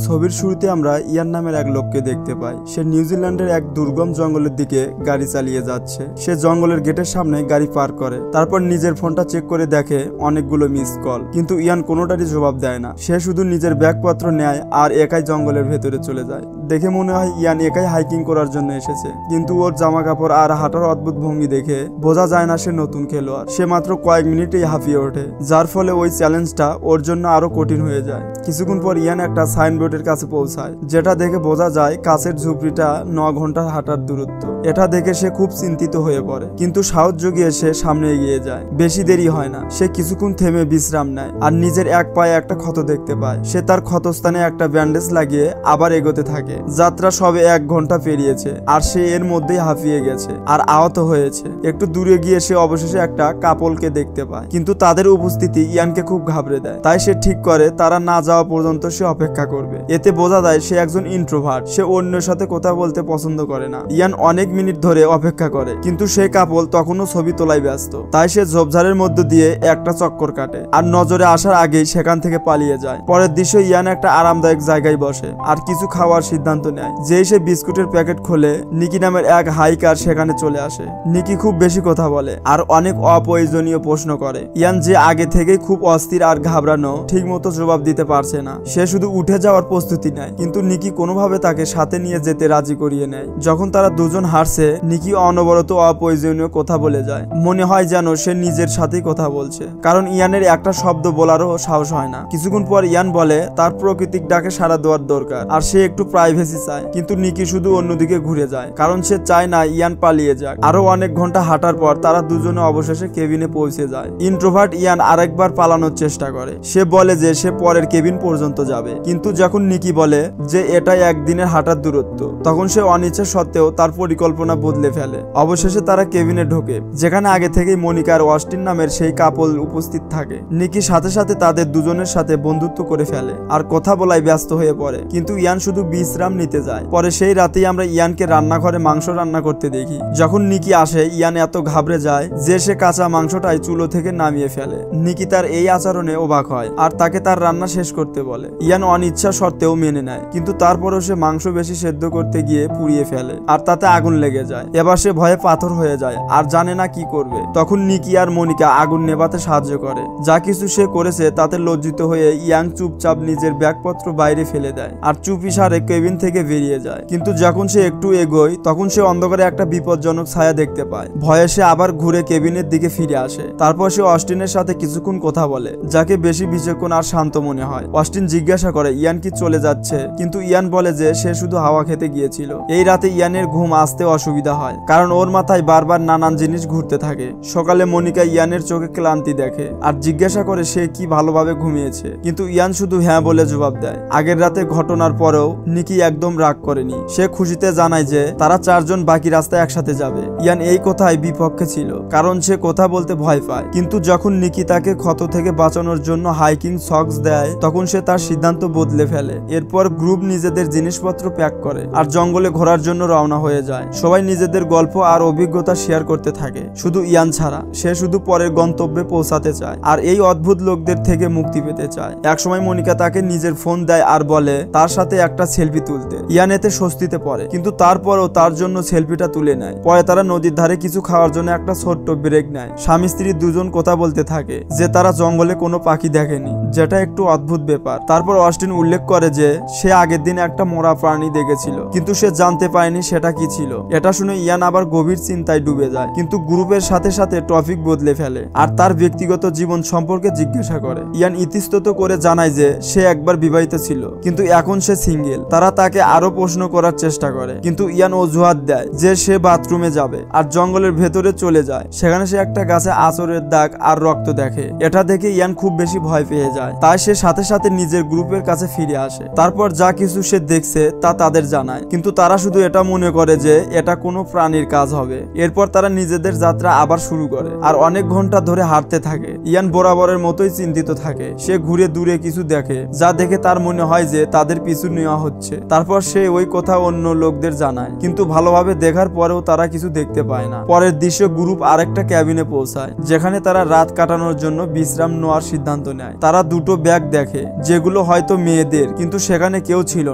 ছবির শুরুতে আমরা ইয়ান নামের এক লোককে দেখতে পাই। সে নিউজিল্যান্ডের এক দুর্গম জঙ্গলের দিকে গাড়ি চালিয়ে যাচ্ছে। সে জঙ্গলের গেটের সামনে গাড়ি পার করে, তারপর নিজের ফোনটা চেক করে দেখে অনেকগুলো মিস কল, কিন্তু ইয়ান কোনোটারই জবাব দেয় না। সে শুধু নিজের ব্যাগপত্র নেয় আর একাই জঙ্গলের ভেতরে চলে যায়। দেখে মনে হয় ইয়ান একাই হাইকিং করার জন্য এসেছে, কিন্তু ওর জামা কাপড় আর হাঁটার অদ্ভুত ভঙ্গি দেখে বোঝা যায় না সে নতুন খেলোয়াড়। সে মাত্র কয়েক মিনিটেই হাঁপিয়ে ওঠে, যার ফলে ওই চ্যালেঞ্জটা ওর জন্য আরো কঠিন হয়ে যায়। কিছুক্ষণ পর ইয়ান একটা সাইনবোর্ডের কাছে পৌঁছায়, যেটা দেখে বোঝা যায় কাছের ঝুপড়িটা 9 ঘন্টার হাঁটার দূরত্ব। এটা দেখে সে খুব চিন্তিত হয়ে পড়ে, কিন্তু সাহস জুগিয়ে সে সামনে এগিয়ে যায়। বেশি দেরি হয় না, সে কিছুক্ষণ থেমে বিশ্রাম নেয় আর নিজের এক পায়ে একটা ক্ষত দেখতে পায়। সে তার ক্ষতস্থানে একটা ব্যান্ডেজ লাগিয়ে আবার এগোতে থাকে। যাত্রা সবে 1 ঘন্টা পেরিয়েছে আর সে এর মধ্যেই হাঁপিয়ে গেছে আর আহত হয়েছে। একটু দূরে গিয়ে সে অবশেষে একটা কাপলকে দেখতে পায়, কিন্তু তাদের উপস্থিতি ইয়ানকে খুব ঘাবড়ে দেয়। তাই সে ঠিক করে তারা না যাওয়া পর্যন্ত সে অপেক্ষা করবে। এতে বোঝা যায় সে একজন ইন্ট্রোভার্ট, সে অন্যের সাথে কথা বলতে পছন্দ করে না। ইয়ান অনেক মিনিট ধরে অপেক্ষা করে, কিন্তু সেই কাপল তখনও ছবি তোলায় ব্যস্ত। তাই সে ঝোপঝাড়ের মধ্য দিয়ে একটা চক্কর কাটে আর নজরে আসার আগেই সেখান থেকে পালিয়ে যায়। পরের দৃশ্য ইয়ান একটা আরামদায়ক জায়গায় বসে আর কিছু খাওয়ার সিদ্ধান্ত নেয়। যেই সে বিস্কুটের প্যাকেট খোলে, নিকি নামের এক হাইকার সেখানে চলে আসে। নিকি খুব বেশি কথা বলে আর অনেক অপ্রয়োজনীয় প্রশ্ন করে। ইয়ান, যে আগে থেকেই খুব অস্থির আর ঘাবড়ানো, ঠিক মতো জবাব দিতে পারছে না। সে শুধু উঠে যাওয়ার প্রস্তুতি নেয়, কিন্তু নিকি কোনোভাবে তাকে সাথে নিয়ে যেতে রাজি করিয়ে নেয়। যখন তারা দুজন হারছে, নিকি অনবরত অপ্রয়োজনীয় কথা বলে যায়। মনে হয় যেন সে নিজের সাথেই কথা বলছে, কারণ ইয়ানের একটা শব্দ বলারও সাহস হয় না। কিছুক্ষণ পর ইয়ান বলে তার প্রাকৃতিক ডাকে সাড়া দেওয়ার দরকার আর সে একটু প্রাইভেসি চায়, কিন্তু নিকি শুধু অন্যদিকে ঘুরে যায়, কারণ সে চায় না ইয়ান পালিয়ে যাক। আরো অনেক ঘন্টা হাঁটার পর তারা দুজনে অবশেষে কেবিনে পৌঁছে যায়। ইন্ট্রোভার্ট ইয়ান আরেকবার পালানোর চেষ্টা করে। সে বলে যে সে পরের কেবিন পর্যন্ত যাবে, কিন্তু যখন নিকি বলে যে এটা একদিনের হাঁটার দূরত্ব, তখন সে অনিচ্ছা সত্ত্বেও তার পরিকল্পনা বদলে ফেলে। অবশেষে তারা কেবিনে ঢোকে, যেখানে আগে থেকেই মনিকা আর অস্টিন নামের সেই কাপল উপস্থিত থাকে। নিকি সাথে সাথে তাদের দুজনের সাথে বন্ধুত্ব করে ফেলে আর কথা বলায় ব্যস্ত হয়ে পড়ে, কিন্তু ইয়ান শুধু বিশ্রাম নিতে যায়। পরে সেই রাতেই আমরা ইয়ানকে রান্নাঘরে মাংস রান্না করতে দেখি। যখন নিকি আসে, ইয়ান এত ঘাবড়ে যায় যে সে কাঁচা মাংসটাই চুলো থেকে নামিয়ে ফেলে। নিকি তার এই আচরণে অবাক হয় আর তাকে তার রান্না শেষ করতে বলে। ইয়ান অনিচ্ছা সত্ত্বেও মেনে নেয়, কিন্তু তারপরও সে মাংস বেশি সেদ্ধ করতে গিয়ে পুড়িয়ে ফেলে আর তাতে আগুন লেগে যায়। এবার সে ভয়ে পাথর হয়ে যায় আর জানে না কি করবে। তখন নিকি আর মনিকা আগুন নেভাতে সাহায্য করে। যা কিছু সে করেছে তাতে লজ্জিত হয়ে ইয়াং চুপচাপ নিজের ব্যাগপত্র বাইরে ফেলে দেয় আর চুপিসারে কেবিন থেকে বেরিয়ে যায়। কিন্তু যখন সে একটু এগোয়, তখন সে অন্ধকারে একটা বিপজ্জনক ছায়া দেখতে পায়। ভয়ে সে আবার ঘুরে কেবিনের দিকে ফিরে আসে। তারপর সে অস্টিনের সাথে কিছুক্ষণ কথা বলে, যাকে বেশি বিচক্ষণ আর শান্ত মনে হয়। অস্টিন জিজ্ঞাসা করে ইয়ান কি চলে যাচ্ছে, কিন্তু ইয়ান বলে যে সে শুধু হাওয়া খেতে গিয়েছিল। এই রাতে ইয়ানের ঘুম আসতে অসুবিধা হয়, কারণ ওর মাথায় বারবার নানান জিনিস ঘুরতে থাকে। সকালে মনিকা ইয়ানের চোখে ক্লান্তি দেখে আর জিজ্ঞাসা করে সে কি ভালোভাবে ঘুমিয়েছে, কিন্তু ইয়ান শুধু হ্যাঁ বলে জবাব দেয়। আগের রাতে ঘটনার পরেও নিকি একদম রাগ করেনি। সে খুশিতে জানায় যে তারা 4 জন বাকি রাস্তায় একসাথে যাবে। ইয়ান এই কথায় বিপক্ষে ছিল, কারণ সে কথা বলতে ভয় পায়। কিন্তু যখন নিকি তাকে ক্ষত থেকে বাঁচানোর জন্য হাইকিং সক্স দেয়, তখন সে তার সিদ্ধান্ত বদলে ফেলে। এরপর গ্রুপ নিজেদের জিনিসপত্র প্যাক করে আর জঙ্গলে ঘোরার জন্য রওনা হয়ে যায়। সবাই নিজেদের গল্প আর অভিজ্ঞতা শেয়ার করতে থাকে, শুধু ইয়ান ছাড়া। সে শুধু পরের গন্তব্যে পৌঁছাতে চায় আর এই অদ্ভুত লোকদের থেকে মুক্তি পেতে চায়। একসময় মনিকা তাকে নিজের ফোন দেয় আর বলে তার সাথে একটা সেলফি তুলতে। ইয়ান এতে স্বস্তিতে পড়ে, কিন্তু তারপরও তার জন্য সেলফিটা তুলে নেয়। পরে তারা নদীর ধারে কিছু খাওয়ার জন্য একটা ছোট্ট ব্রেক নেয়। স্বামী স্ত্রী দুজন কথা বলতে থাকে যে তারা জঙ্গলে কোনো পাখি দেখেনি, যেটা একটু অদ্ভুত ব্যাপার। তারপর অস্টিন উল্লেখ করে যে সে আগের দিন একটা মরা প্রাণী দেখেছিল, কিন্তু সে জানতে পারেনি সেটা কি ছিল। এটা শুনে ইয়ান আবার গভীর চিন্তায় ডুবে যায়, কিন্তু গ্রুপের সাথে সাথে টপিক বদলে ফেলে আর তার ব্যক্তিগত জীবন সম্পর্কে জিজ্ঞাসা করে। ইয়ান ইতস্তত করে জানায় যে সে একবার বিবাহিত ছিল, কিন্তু এখন সে সিঙ্গেল। তারা তাকে আরো প্রশ্ন করার চেষ্টা করে, কিন্তু ইয়ান অজুহাত দেয় যে সে বাথরুমে যাবে আর জঙ্গলের ভেতরে চলে যায়। সেখানে সে একটা গাছে আঁচড়ের দাগ আর রক্ত দেখে। এটা দেখে ইয়ান খুব বেশি ভয় পেয়ে যায়, তাই সে সাথে সাথে নিজের গ্রুপের কাছে ফিরে আসে। তারপর যা কিছু সে দেখছে তা তাদের জানায়, কিন্তু তারা শুধু এটা মনে করে যে এটা কোনো প্রাণীর কাজ হবে। এরপর তারা নিজেদের যাত্রা আবার শুরু করে আর অনেক ঘন্টা ধরে হাঁটতে থাকে। ইয়ান বরাবরের মতোই চিন্তিত থাকে। সে ঘুরে দূরে কিছু দেখে, যা দেখে তার মনে হয় যে তাদের পিছু নেওয়া হচ্ছে। তারপর সে ওই কথা অন্য লোকদের জানায়, কিন্তু ভালোভাবে দেখার পরেও তারা কিছু দেখতে পায় না। পরের দৃশ্য গ্রুপ আরেকটা ক্যাবিনে পৌঁছায়, যেখানে তারা রাত কাটানোর জন্য বিশ্রাম নেওয়ার সিদ্ধান্ত নেয়। তারা দুটো ব্যাগ দেখে, যেগুলো হয়তো মেয়েদের, কিন্তু সেখানে কেউ ছিল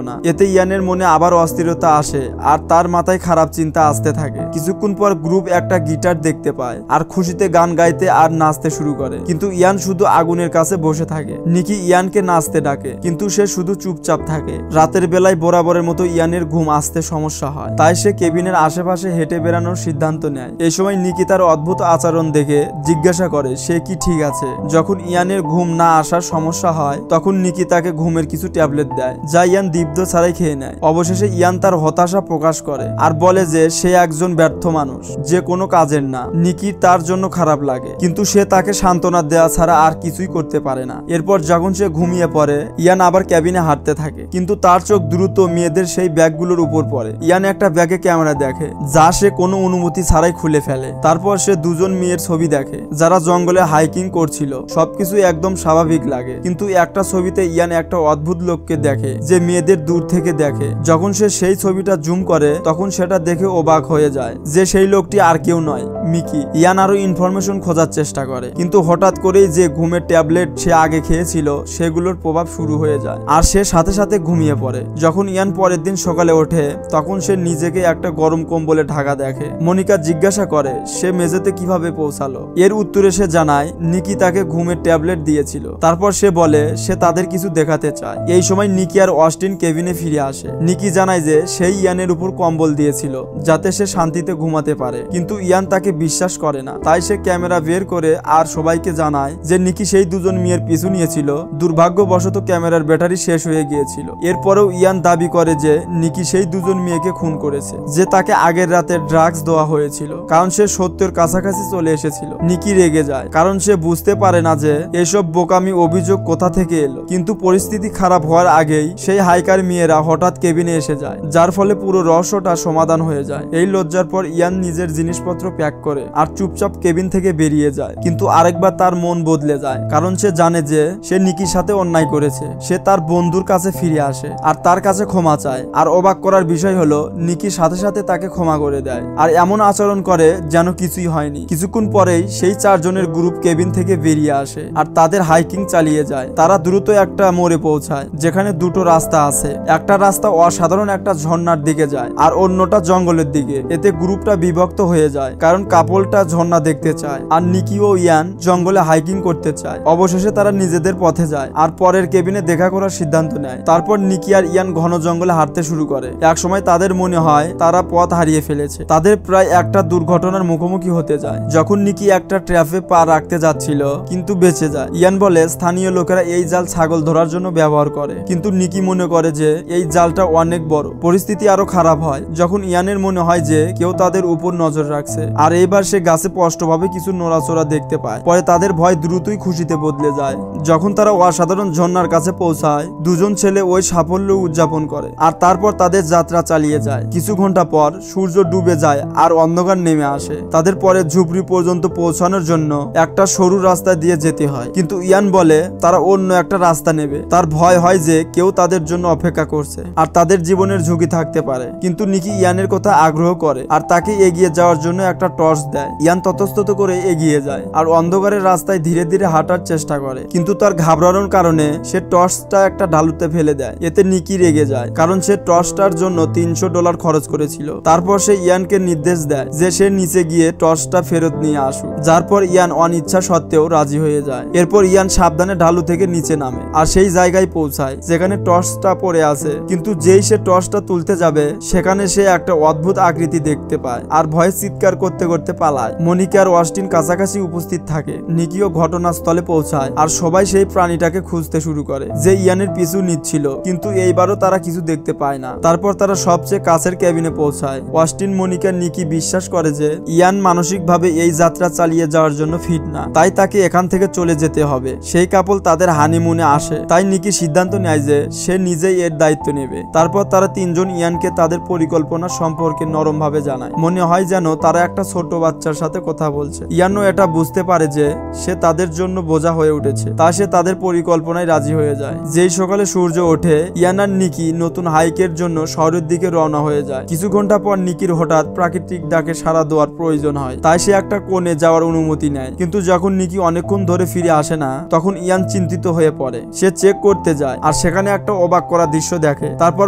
না। এতে ইয়ানের মনে আবার অস্থিরতা আসে আর তার মাথায় খারাপ চিন্তা আসতে থাকে। কিছুক্ষণ পর গ্রুপ একটা গিটার দেখতে পায় আর খুশিতে গান গাইতে আর নাচতে শুরু করে, কিন্তু ইয়ান শুধু আগুনের কাছে বসে থাকে। নিকি ইয়ানকে নাচতে ডাকে, কিন্তু সে শুধু চুপচাপ থাকে। রাতের বেলায় বরাবরের মতো ইয়ানের ঘুম আসতে সমস্যা হয়, তাই সে কেবিনের আশেপাশে হেঁটে বেড়ানোর সিদ্ধান্ত নেয়। এই সময় নিকি তার অদ্ভুত আচরণ দেখে জিজ্ঞাসা করে সে কি ঠিক আছে। যখন ইয়ানের ঘুম না আসার সমস্যা হয়, তখন নিকি তাকে ঘুমের কিছু ট্যাবলেট দেয়, যা ইয়ান দীপ্ত ছাড়াই খেয়ে নেয়। অবশেষে ইয়ান তার হতাশা প্রকাশ করে আর বলে যে সে একজন ব্যর্থ মানুষ, যে কোনো কাজের না। নিকির তার জন্য খারাপ লাগে, কিন্তু সে তাকে সান্ত্বনা দেওয়া ছাড়া আর কিছুই করতে পারে না। এরপর যখন সে ঘুমিয়ে পড়ে, ইয়ান আবার ক্যাবিনে হাঁটতে থাকে, কিন্তু তার চোখ দ্রুত মেয়েদের সেই ব্যাগগুলোর উপর পড়ে। ইয়ান একটা ব্যাগে ক্যামেরা দেখে, যা সে কোনো অনুমতি ছাড়াই খুলে ফেলে। তারপর সে দুজন মেয়ের ছবি দেখে, যারা জঙ্গলে হাইকিং করছিল। সবকিছু একদম স্বাভাবিক লাগে, কিন্তু একটা ছবিতে ইয়ান একটা অদ্ভুত লোককে দেখে, যে মেয়েদের দূর থেকে দেখে। যখন সে সেই ছবিটা জুম করে, তখন সেটা দেখে অবাক হয়ে যায় যে সেই লোকটি আর কেউ নয়, মিকি। ইয়ান আরো ইনফরমেশন খোঁজার চেষ্টা করে, কিন্তু হঠাৎ করেই যে ঘুমের ট্যাবলেট সে আগে খেয়েছিল সেগুলোর প্রভাব শুরু হয়ে যায় আর সে সাথে সাথে ঘুমিয়ে পড়ে। যখন ইয়ান পরের দিন সকালে ওঠে, তখন সে নিজেকে একটা গরম কম্বলে ঢাকা দেখে। মনিকা জিজ্ঞাসা করে সে মেঝেতে কিভাবে পৌঁছালো। এর উত্তরে সে জানায় নিকি তাকে ঘুমের ট্যাবলেট দিয়েছিল। তারপর সে বলে সে তাদের কিছু দেখাতে চায়। এই সময় নিকি আর অস্টিন কেবিনে ফিরে আসে। নিকি জানায় যে সেই ইয়ানের উপর কম্বল দিয়েছিল যাতে সে শান্তিতে ঘুমাতে পারে, কিন্তু ইয়ান তাকে বিশ্বাস করে না। তাই সে ক্যামেরা বের করে আর সবাইকে জানায় যে নিকি সেই দুজন মেয়ের পিছু নিয়েছিল। দুর্ভাগ্যবশত ক্যামেরার ব্যাটারি শেষ হয়ে গিয়েছিল। এরপরেও ইয়ান দাবি করে যে নিকি সেই দুজন মেয়েকে খুন করেছে, যে তাকে আগের রাতে ড্রাগস দেওয়া হয়েছিল, কারণ সে সত্যের কাছাকাছি চলে এসেছিল। নিকি রেগে যায়, কারণ সে বুঝতে পারে না যে এসব বোকামি অভিযোগ কোথা থেকে এলো। কিন্তু পরিস্থিতি খারাপ হওয়ার আগেই সেই হাইকার মেয়েরা হঠাৎ কেবিনে এসে যায়, যার ফলে পুরো রহস্যটা সমাধান হয়ে যায়। এই লজ্জার পর ইয়ান নিজের জিনিসপত্র প্যাক করে আর চুপচাপ কেবিন থেকে বেরিয়ে যায়। কিন্তু আরেকবার তার মন বদলে যায়, কারণ সে জানে যে সে নিকির সাথে অন্যায় করেছে। সে তার বন্ধুর কাছে ফিরে আসে আর তার কাছে ক্ষমা চায়। আর অবাক করার বিষয় হলো নিকির সাথে সাথে তাকে ক্ষমা করে দেয় আর এমন আচরণ করে যেন কিছুই হয়নি। কিছুক্ষণ পরেই সেই চারজনের গ্রুপ কেবিন থেকে বেরিয়ে আসে আর তাদের হাইকিং চালিয়ে যায়। তারা দ্রুত একটা মোড়ে পৌঁছায়, যেখানে দুটো রাস্তা আছে। একটা রাস্তা অসাধারণ একটা ঝর্ণার দিকে যায় আর অন্যটা জঙ্গলের দিকে। এতে গ্রুপটা বিভক্ত হয়ে যায়, কারণ কাপলটা ঝর্ণা দেখতে চায় আর নিকি ও ইয়ান জঙ্গলে হাইকিং করতে চায়। অবশেষে তারা নিজেদের পথে যায় আর পরের কেবিনে দেখা করার সিদ্ধান্ত নেয়। তারপর নিকি আর ইয়ান ঘন জঙ্গলে হাঁটতে শুরু করে। একসময় তাদের মনে হয় তারা পথ হারিয়ে ফেলেছে। তাদের প্রায় একটা দুর্ঘটনার মুখোমুখি হতে যায়, যখন নিকি একটা ট্র্যাপে পা রাখতে যাচ্ছিল, কিন্তু বেঁচে যায়। ইয়ান বলে স্থানীয় লোকেরা এই জাল ছাগল ধরার জন্য ব্যবহার করে, কিন্তু নিকি মনে করে যে এই জালটা অনেক বড়। পরিস্থিতি আরো খারাপ হয় যখন ইয়ানের মনে হয় যে কেউ তাদের উপর নজর রাখছে। আর এইবার সে গাছে স্পষ্টভাবে কিছু নড়াচড়া দেখতে পায়। পরে তাদের ভয় দ্রুতই খুশিতে বদলে যায়। যখন তারা অসাধারণ ঝর্ণার কাছে পৌঁছায়, দুজন ছেলে ওই সাফল্য উদযাপন করে আর তারপর তাদের যাত্রা চালিয়ে যায়। কিছু ঘন্টা পর সূর্য ডুবে যায় আর অন্ধকার নেমে আসে। তাদের পরে ঝুপড়ি পর্যন্ত পৌঁছানোর জন্য একটা সরু রাস্তা দিয়ে যেতে হয়, কিন্তু ইয়ান বলে তারা অন্য একটা রাস্তা নেবে। তার ভয় হয় যে কেউ তাদের জন্য অপেক্ষা করছে আর তাদের জীবনের ঝুঁকি থাকতে পারে। কিন্তু নিকি ইয়ানের কথা আগ্রহ করে আর তাকে এগিয়ে যাওয়ার জন্য একটা টর্চ দেয়। ইয়ান ততস্তত করে এগিয়ে যায় আর অন্ধকারের রাস্তায় ধীরে ধীরে হাঁটার চেষ্টা করে, কিন্তু তার ঘাবড়ানোর কারণে সে টর্চটা একটা ঢালুতে ফেলে দেয়। এতে নিকি রেগে যায়, কারণ সে টর্চটার জন্য $300 খরচ করেছিল। তারপর সে ইয়ানকে নির্দেশ দেয় যে সে নিচে গিয়ে টর্চটা ফেরত নিয়ে আসুক, যার পর ইয়ান অনিচ্ছা সত্ত্বেও রাজি হয়ে যায়। এরপর ইয়ান সাবধানে ঢালু থেকে নিচে নামে আর সেই জায়গায় পৌঁছায় যেখানে টর্চটা পড়ে আছে। কিন্তু যেই সে টর্চটা তুলতে যাবে, সেখানে সে একটা অদ্ভুত আকৃতি দেখতে পায় আর ভয়ে চিৎকার করতে করতে পালায়। মনিকা আর অস্টিন কাছাকাছি উপস্থিত থাকে। নিকিও ঘটনাস্থলে পৌঁছায় আর সবাই সেই প্রাণীটাকে খুঁজতে শুরু করে যে ইয়ানের পিছু নিচ্ছিল, কিন্তু এইবারও তারা কিছু দেখতে পায় না। তারপর তারা সবচেয়ে কাছের কেবিনে পৌঁছায়। অস্টিন, মনিকা, নিকি বিশ্বাস করে যে ইয়ান মানসিকভাবে এই যাত্রা চালিয়ে যাওয়ার জন্য ফিট না, তাই তাকে এখান থেকে চলে যেতে হবে। সেই কাপল তাদের হানিমুনে আসে, তাই নিকি সিদ্ধান্ত নেয় যে সে নিজেই এর দায়িত্ব নেবে। তারপর তারা তিনজন ইয়ানকে তাদের পরিকল্পনা সম্পর্কে নরমভাবে জানায়। মনে হয় যেন তারা একটা ছোট বাচ্চার সাথে কথা বলছে। ইয়ানও এটা বুঝতে পারে যে সে তাদের জন্য বোঝা হয়ে উঠেছে, তা সে তাদের পরিকল্পনায় রাজি হয়ে যায়। যেই সকালে সূর্য ওঠে, ইয়ান আর নিকি নিকি নতুন হাইকের জন্য শহরের দিকে রওনা হয়ে যায়। কিছু ঘন্টা পর নিকির হঠাৎ প্রাকৃতিক ডাকে সাড়া দেওয়ার প্রয়োজন হয়, তাই সে একটা কোণে যাওয়ার অনুমতি নেয়। কিন্তু যখন নিকি অনেকক্ষণ ধরে ফিরে আসে না, তখন ইয়ান চিন্তিত হয়ে পড়ে। সে চেক করতে যায় আর সেখানে একটা অবাক করা দৃশ্য দেখে। তারপর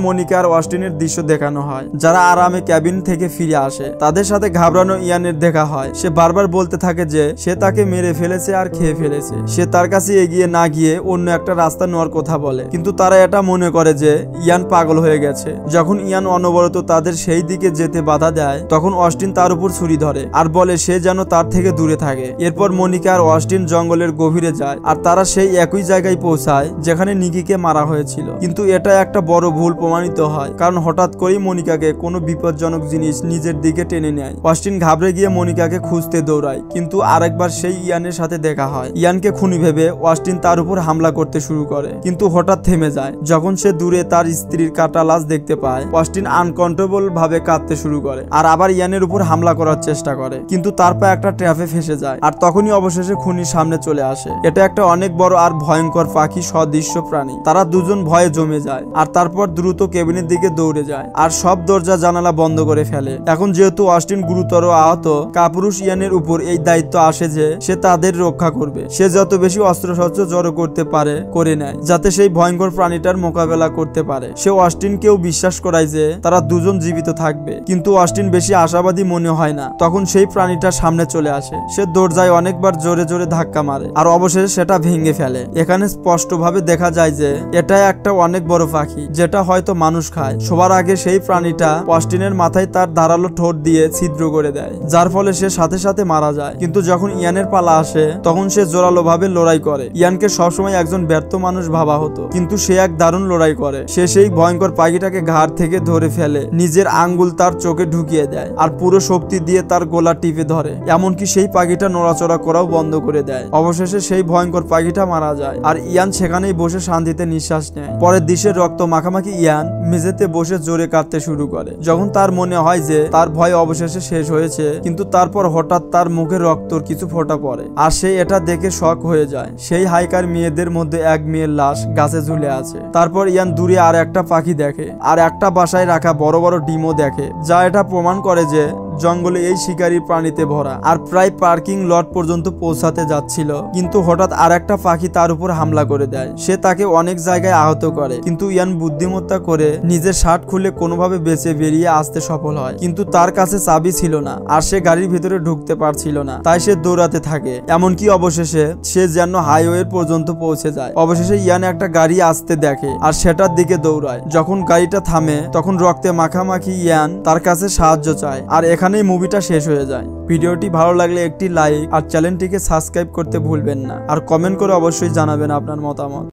মনিকা আর অস্টিনের দৃশ্য দেখানো হয়, যারা আরামে ক্যাবিন থেকে ফিরে আসে। তাদের সাথে ঘাবড়ানো ইয়ানের দেখা হয়। সে বারবার বলতে থাকে যে সে তাকে মেরে ফেলেছে আর খেয়ে ফেলেছে। সে তার কাছে এগিয়ে না গিয়ে অন্য একটা রাস্তা নেওয়ার কথা বলে, কিন্তু তারা এটা মনে করে যে ইয়ান পাগল হয়ে গেছে। যখন ইয়ান অনবরত তাদের সেই দিকে যেতে বাধা দেয়, তখন অস্টিন তার উপর ছুরি ধরে আর বলে সে যেন তার থেকে দূরে থাকে। এরপর মনিকা আর অস্টিন জঙ্গলের গভীরে যায় আর তারা সেই একই জায়গায় পৌঁছায় যেখানে নিকিকে মারা হয়েছিল। কিন্তু এটা একটা বড় ভুল প্রমাণিত হয়, কারণ হঠাৎ করেই মনিকাকে কোনো বিপজ্জনক জিনিস নিজের দিকে টেনে নেয়। অস্টিন ঘাবড়ে গিয়ে মনিকাকে খুঁজতে দৌড়ায়, কিন্তু আরেকবার সেই ইয়ানের সাথে দেখা হয়। ইয়ানকে খুনি ভেবে অস্টিন তার উপর হামলা করতে শুরু করে, কিন্তু হঠাৎ থেমে যায় যখন সে দূরে তার স্ত্রীর কাটা লাশ দেখতে পায়। অস্টিন আনকন্ট্রোলেবল ভাবে কাঁদতে শুরু করে আর আবার ইয়ানের উপর হামলা করার চেষ্টা করে, কিন্তু তার পা একটা ট্র্যাপে ফেসে যায়। আর তখনই অবশেষে খুনির সামনে চলে আসে। এটা একটা অনেক বড় আর ভয়ঙ্কর পাখি সদৃশ্য প্রাণী। তারা দুজন ভয়ে জমে যায় আর তারপর দ্রুত কেবিনের দিকে দৌড়ে যায় আর সব দরজা জানালা বন্ধ করে ফেলে। এখন যেহেতু অস্টিন গুরুতর আহত, কাপুরুষ ইয়ানের উপর এই দায়িত্ব আসে যে সে তাদের রক্ষা করবে। সে যত বেশি অস্ত্রশস্ত্র জড়ো করতে পারে করে নেয়, যাতে সেই ভয়ঙ্কর প্রাণীটার মোকাবেলা করতে পারে। সে অস্টিনকেও বিশ্বাস করায় যে তারা দুজন জীবিত থাকবে, কিন্তু অস্টিন বেশি আশাবাদী মনে হয় না। তখন সেই প্রাণীটা সামনে চলে আসে। সে দরজায় অনেকবার জোরে জোরে ধাক্কা মারে আর অবশেষে সেটা ভেঙে ফেলে। এখানে স্পষ্টভাবে দেখা যায় যে এটা একটা অনেক বড় পাখি, যেটা হয়তো মানুষ খায়। সবার আগে সেই প্রাণীটা অস্টিনের মাথায় তার ধারালো ঠোঁট দিয়ে ছিদ্র করে দেয়, যার ফলে সে সাথে সাথে মারা যায়। কিন্তু যখন ইয়ানের পালা আসে, তখন সে জোরালো ভাবে লড়াই করে। ইয়ানকে সবসময় একজন ব্যর্থ মানুষ ভাবা হতো, কিন্তু সে এক দারুণ লড়াই করে। সে সেই ভয়ঙ্কর পাখিটাকে ঘাড় থেকে ধরে ফেলে, নিজের আঙ্গুল তার চোখে ঢুকিয়ে দেয় আর পুরো শক্তি দিয়ে তার গলা টিপে ধরে, এমনকি সেই পাখিটা নড়াচড়া করাও বন্ধ করে দেয়। অবশেষে সেই ভয়ঙ্কর পাখিটা মারা যায় আর ইয়ান সেখানেই বসে শান্তিতে নিঃশ্বাস নেয়। পরের দৃশ্যে রক্ত মাখামাখি ইয়ান মেঝেতে বসে জোরে কাঁদতে শুরু করে, যখন তার মনে হয় যে তার ভয় অবশেষে শেষ হয়েছে। কিন্তু তারপর হঠাৎ তার মুখে রক্তর কিছু ফোঁটা পড়ে আর সে এটা দেখে শক হয়ে যায়। সেই হাইকার মেয়েদের মধ্যে এক মেয়ের লাশ গাছে ঝুলে আছে। তারপর ইয়ান দূরে আর একটা পাখি দেখে আর একটা বাসায় রাখা বড় বড় ডিমও দেখে, যা এটা প্রমাণ করে যে জঙ্গলে এই শিকারী প্রাণীতে ভরা। আর প্রায় পার্কিং লট পর্যন্ত পৌঁছাতে যাচ্ছিল, কিন্তু হঠাৎ আর একটা পাখি তার উপর হামলা করে দেয়। সে তাকে অনেক জায়গায় আহত করে, কিন্তু ইয়ান বুদ্ধিমত্তা করে নিজের শার্ট খুলে কোনোভাবে বেঁচে বেরিয়ে আসতে সফল হয়। কিন্তু তার কাছে চাবি ছিল না আর সে গাড়ির ভিতরে ঢুকতে পারছিল না, তাই সে দৌড়াতে থাকে। এমনকি অবশেষে সে যেন হাইওয়ে পর্যন্ত পৌঁছে যায়। অবশেষে ইয়ান একটা গাড়ি আসতে দেখে আর সেটার দিকে দৌড়ায়। যখন গাড়িটা থামে, তখন রক্তে মাখামাখি ইয়ান তার কাছে সাহায্য চায়। আর এখানেই মুভিটা শেষ হয়ে যায়। ভিডিওটি ভালো লাগলে একটি লাইক আর চ্যানেলটিকে সাবস্ক্রাইব করতে ভুলবেন না, আর কমেন্ট করে অবশ্যই জানাবেন আপনার মতামত।